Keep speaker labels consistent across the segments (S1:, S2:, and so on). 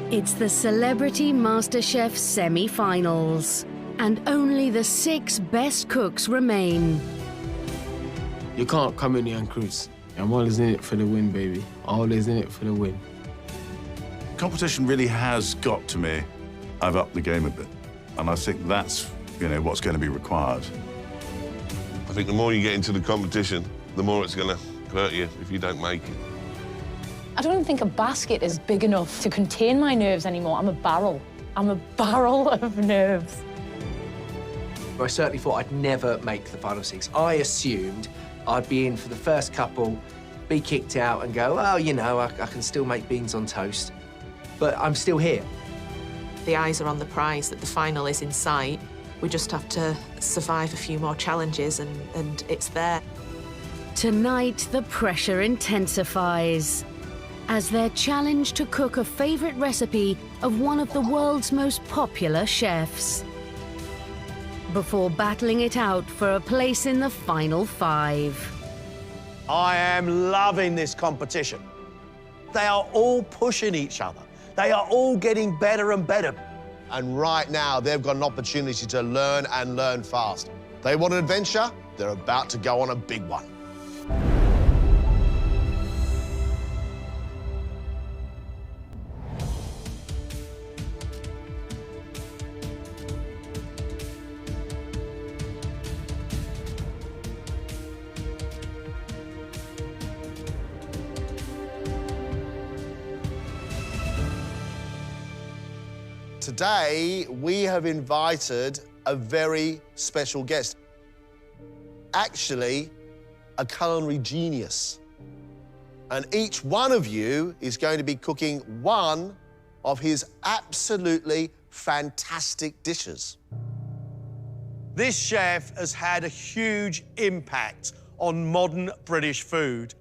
S1: It's the Celebrity MasterChef semi-finals, and only the 6 best cooks remain.
S2: You can't come in here and cruise. I'm always in it for the win, baby. Always in it for the win.
S3: Competition really has got to me. I've upped the game a bit, and I think that's, what's going to be required.
S4: I think the more you get into the competition, the more it's going to hurt you if you don't make it.
S5: I don't even think a basket is big enough to contain my nerves anymore. I'm a barrel. I'm a barrel of nerves.
S6: I certainly thought I'd never make the final 6. I assumed I'd be in for the first couple, be kicked out and go, oh, I can still make beans on toast. But I'm still here.
S7: The eyes are on the prize, that the final is in sight. We just have to survive a few more challenges and it's there.
S1: Tonight, the pressure intensifies as they're challenged to cook a favourite recipe of one of the world's most popular chefs, before battling it out for a place in the final 5.
S8: I am loving this competition. They are all pushing each other. They are all getting better and better.
S9: And right now, they've got an opportunity to learn and learn fast. They want an adventure, they're about to go on a big one. Today, we have invited a very special guest. Actually, a culinary genius. And each one of you is going to be cooking one of his absolutely fantastic dishes.
S8: This chef has had a huge impact on modern British food.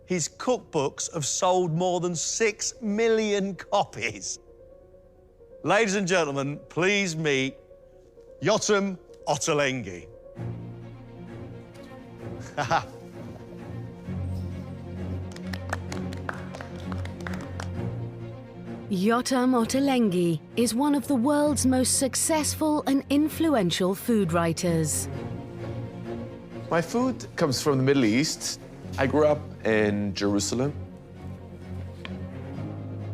S8: His cookbooks have sold more than 6 million copies. Ladies and gentlemen, please meet Yotam Ottolenghi.
S1: Yotam Ottolenghi is one of the world's most successful and influential food writers.
S10: My food comes from the Middle East. I grew up in Jerusalem.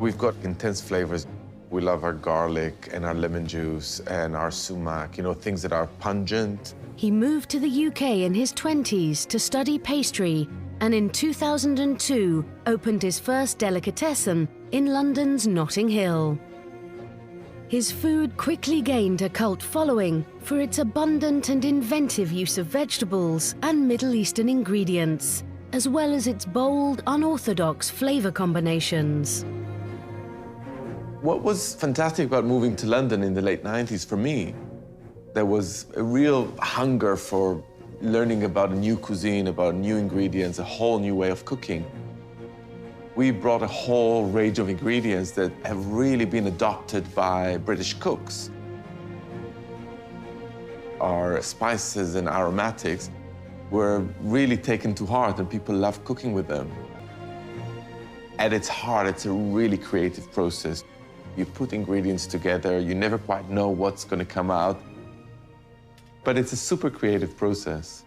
S10: We've got intense flavors. We love our garlic and our lemon juice and our sumac, things that are pungent.
S1: He moved to the UK in his 20s to study pastry, and in 2002 opened his first delicatessen in London's Notting Hill. His food quickly gained a cult following for its abundant and inventive use of vegetables and Middle Eastern ingredients, as well as its bold, unorthodox flavour combinations.
S10: What was fantastic about moving to London in the late 90s for me, there was a real hunger for learning about a new cuisine, about new ingredients, a whole new way of cooking. We brought a whole range of ingredients that have really been adopted by British cooks. Our spices and aromatics were really taken to heart, and people love cooking with them. At its heart, it's a really creative process. You put ingredients together, you never quite know what's going to come out, but it's a super creative process.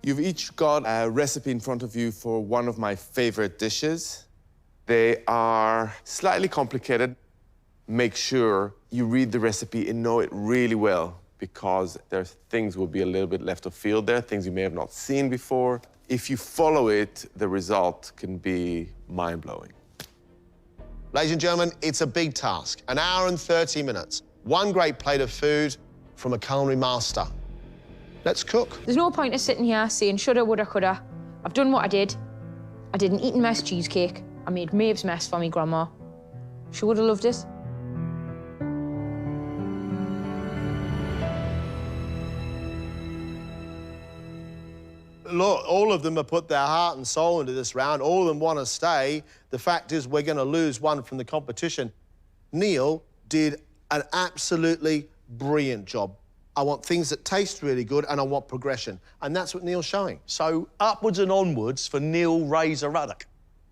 S10: You've each got a recipe in front of you for one of my favorite dishes. They are slightly complicated. Make sure you read the recipe and know it really well, because things will be a little bit left of field there, things you may have not seen before. If you follow it, the result can be mind-blowing.
S9: Ladies and gentlemen, it's a big task. 1 hour and 30 minutes. One great plate of food from a culinary master. Let's cook.
S5: There's no point in sitting here saying shoulda, woulda, coulda. I've done what I did. I did an Eton mess cheesecake. I made Maeve's mess for me grandma. She would have loved it.
S9: Look, all of them have put their heart and soul into this round. All of them want to stay. The fact is we're going to lose one from the competition. Neil did an absolutely brilliant job. I want things that taste really good, and I want progression. And that's what Neil's showing.
S8: So upwards and onwards for Neil Razor Ruddock.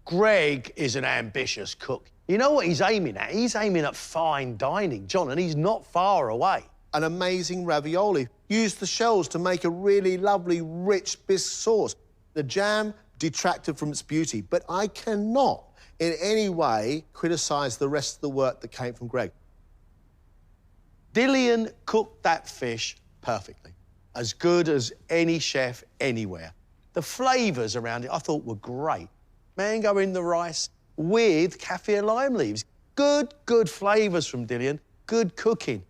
S8: Greg is an ambitious cook. You know what he's aiming at? He's aiming at fine dining, John, and he's not far away.
S9: An amazing ravioli. Used the shells to make a really lovely, rich bisque sauce. The jam detracted from its beauty, but I cannot in any way criticise the rest of the work that came from Greg.
S8: Dillian cooked that fish perfectly, as good as any chef anywhere. The flavours around it I thought were great. Mango in the rice with kaffir lime leaves. Good flavours from Dillian, good cooking.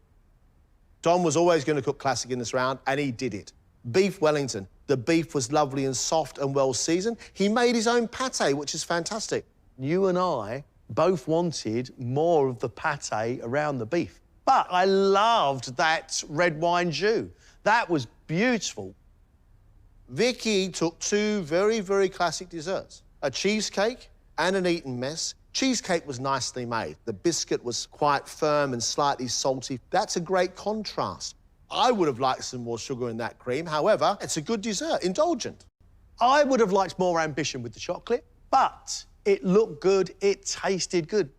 S9: Don was always going to cook classic in this round, and he did it. Beef Wellington. The beef was lovely and soft and well seasoned. He made his own pate, which is fantastic.
S8: You and I both wanted more of the pate around the beef. But I loved that red wine jus. That was beautiful.
S9: Vicky took two very, very classic desserts, a cheesecake and an Eton mess. Cheesecake was nicely made. The biscuit was quite firm and slightly salty. That's a great contrast. I would have liked some more sugar in that cream. However, it's a good dessert, indulgent.
S8: I would have liked more ambition with the chocolate, but it looked good, it tasted good.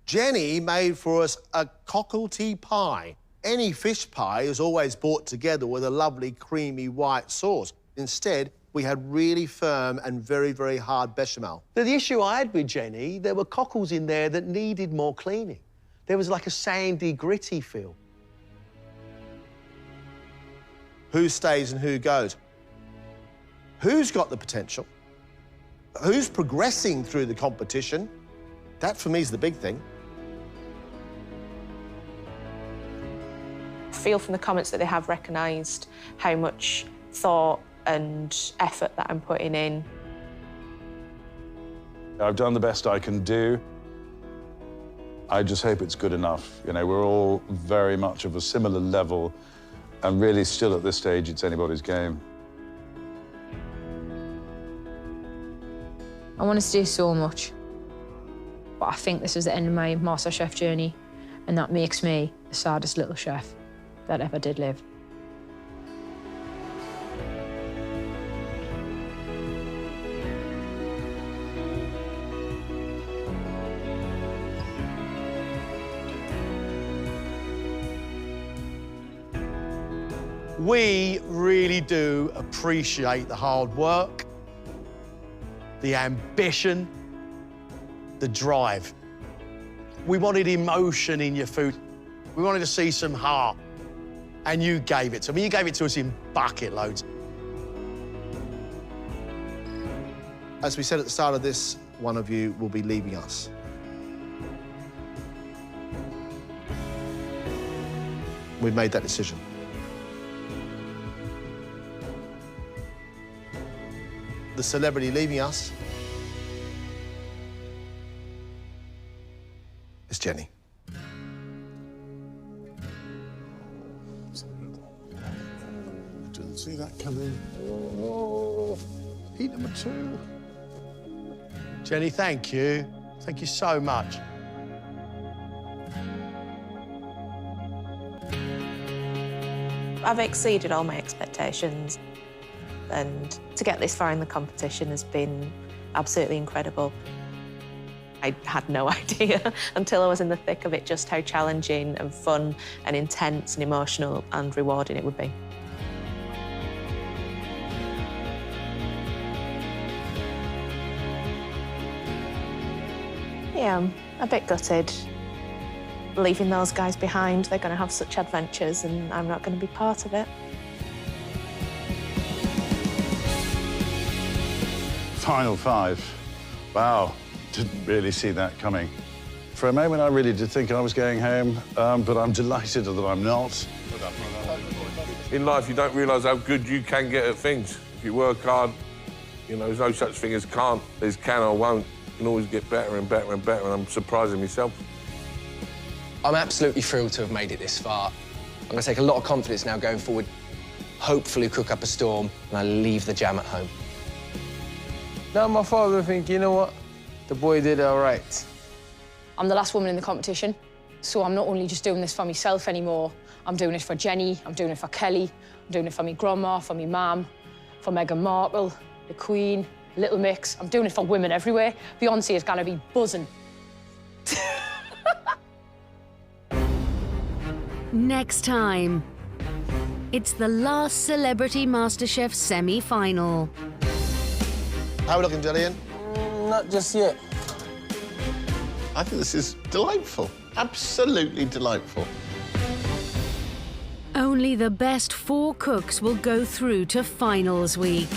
S9: Jenny made for us a cockle-tea pie. Any fish pie is always brought together with a lovely creamy white sauce. Instead, we had really firm and very, very hard bechamel.
S8: The issue I had with Jenny, there were cockles in there that needed more cleaning. There was like a sandy, gritty feel.
S9: Who stays and who goes? Who's got the potential? Who's progressing through the competition? That, for me, is the big thing.
S7: I feel from the comments that they have recognised how much thought and effort that I'm putting in.
S11: I've done the best I can do. I just hope it's good enough. You know, we're all very much of a similar level, and really still at this stage, it's anybody's game.
S5: I want to do so much, but I think this is the end of my MasterChef journey, and that makes me the saddest little chef that ever did live.
S8: We really do appreciate the hard work, the ambition, the drive. We wanted emotion in your food. We wanted to see some heart. And you gave it to me. You gave it to us in bucket loads.
S9: As we said at the start of this, one of you will be leaving us. We've made that decision. The celebrity leaving us is Jenny.
S3: Didn't see that coming. Oh, heat number 2.
S8: Jenny, thank you. Thank you so much.
S7: I've exceeded all my expectations, and to get this far in the competition has been absolutely incredible. I had no idea until I was in the thick of it just how challenging and fun and intense and emotional and rewarding it would be. Yeah, I'm a bit gutted. Leaving those guys behind, they're going to have such adventures and I'm not going to be part of it.
S11: Final 5. Wow, didn't really see that coming. For a moment, I really did think I was going home, but I'm delighted that I'm not.
S4: In life, you don't realise how good you can get at things. If you work hard, you know, there's no such thing as can't. There's can or won't. You can always get better and better and better, and I'm surprising myself.
S6: I'm absolutely thrilled to have made it this far. I'm going to take a lot of confidence now going forward, hopefully cook up a storm, and I leave the jam at home.
S2: Now my father think, you know what? The boy did all right.
S5: I'm the last woman in the competition. So I'm not only just doing this for myself anymore, I'm doing it for Jenny, I'm doing it for Kelly, I'm doing it for my grandma, for my mum, for Meghan Markle, the Queen, Little Mix. I'm doing it for women everywhere. Beyonce is gonna be buzzing.
S1: Next time, it's the last Celebrity MasterChef semi-final.
S9: How are we looking, Jillian?
S2: Not just yet.
S9: I think this is delightful. Absolutely delightful.
S1: Only the best 4 cooks will go through to finals week.